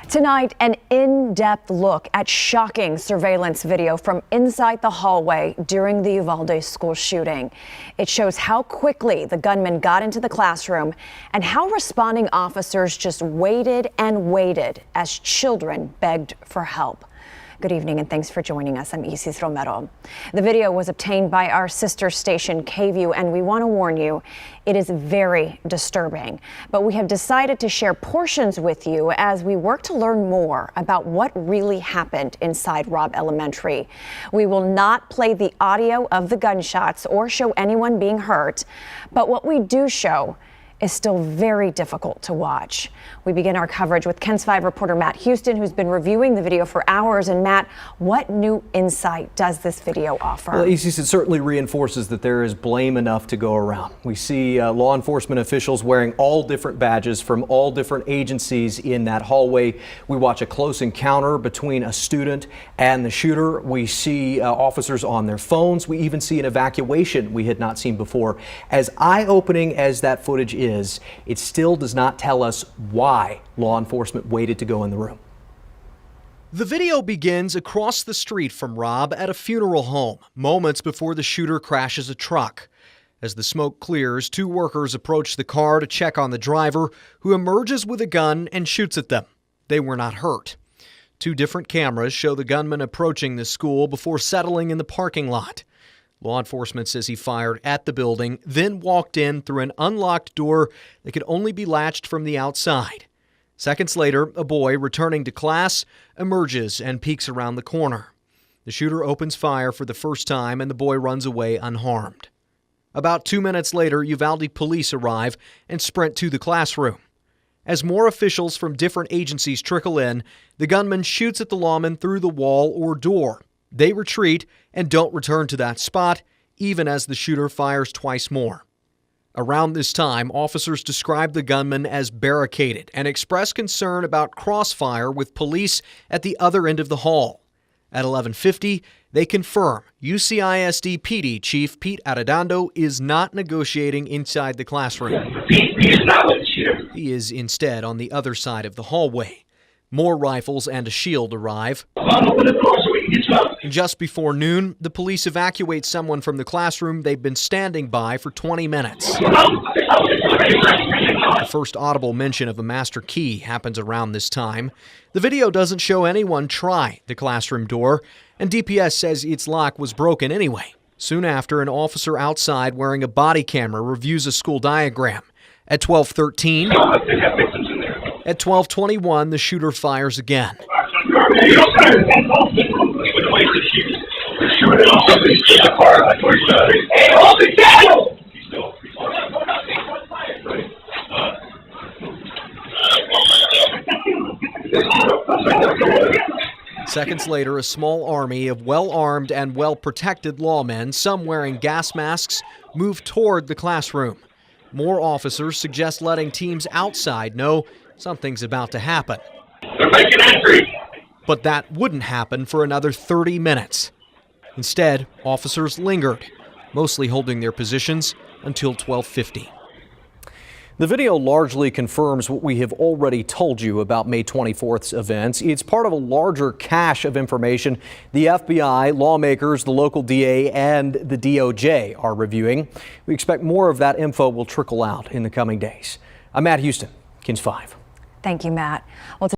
Tonight, an in-depth look at shocking surveillance video from inside the hallway during the Uvalde school shooting. It shows how quickly the gunman got into the classroom and how responding officers just waited and waited as children begged for help. Good evening and thanks for joining us. I'm Isis Romero. The video was obtained by our sister station KView, and we want to warn you, it is very disturbing. But we have decided to share portions with you as we work to learn more about what really happened inside Robb Elementary. We will not play the audio of the gunshots or show anyone being hurt, but what we do show is still very difficult to watch. We begin our coverage with KENS 5 reporter Matt Houston, who's been reviewing the video for hours. And Matt, what new insight does this video offer? Well, Isis, it certainly reinforces that there is blame enough to go around. We see law enforcement officials wearing all different badges from all different agencies in that hallway. We watch a close encounter between a student and the shooter. We see officers on their phones. We even see an evacuation we had not seen before. As eye-opening as that footage is, it still does not tell us why law enforcement waited to go in the room. The video begins across the street from Robb at a funeral home, moments before the shooter crashes a truck. As the smoke clears, two workers approach the car to check on the driver, who emerges with a gun and shoots at them. They were not hurt. Two different cameras show the gunman approaching the school before settling in the parking lot. Law enforcement says he fired at the building, then walked in through an unlocked door that could only be latched from the outside. Seconds later, a boy returning to class emerges and peeks around the corner. The shooter opens fire for the first time and the boy runs away unharmed. About 2 minutes later, Uvalde police arrive and sprint to the classroom. As more officials from different agencies trickle in, the gunman shoots at the lawman through the wall or door. They retreat and don't return to that spot, even as the shooter fires twice more. Around this time, officers describe the gunman as barricaded and express concern about crossfire with police at the other end of the hall. At 11:50, they confirm UCISD PD Chief Pete Arredondo is not negotiating inside the classroom. He is instead on the other side of the hallway. More rifles and a shield arrive. And just before noon, the police evacuate someone from the classroom they've been standing by for 20 minutes. The first audible mention of a master key happens around this time. The video doesn't show anyone try the classroom door, and DPS says its lock was broken anyway. Soon after, an officer outside wearing a body camera reviews a school diagram. At 12:13, at 12:21, the shooter fires again. Seconds later, a small army of well-armed and well-protected lawmen, some wearing gas masks, move toward the classroom. More officers suggest letting teams outside know something's about to happen. They're making entry. But that wouldn't happen for another 30 minutes. Instead, officers lingered, mostly holding their positions until 12:50. The video largely confirms what we have already told you about May 24th's events. It's part of a larger cache of information the FBI, lawmakers, the local DA, and the DOJ are reviewing. We expect more of that info will trickle out in the coming days. I'm Matt Houston, KENS 5. Thank you, Matt. Well,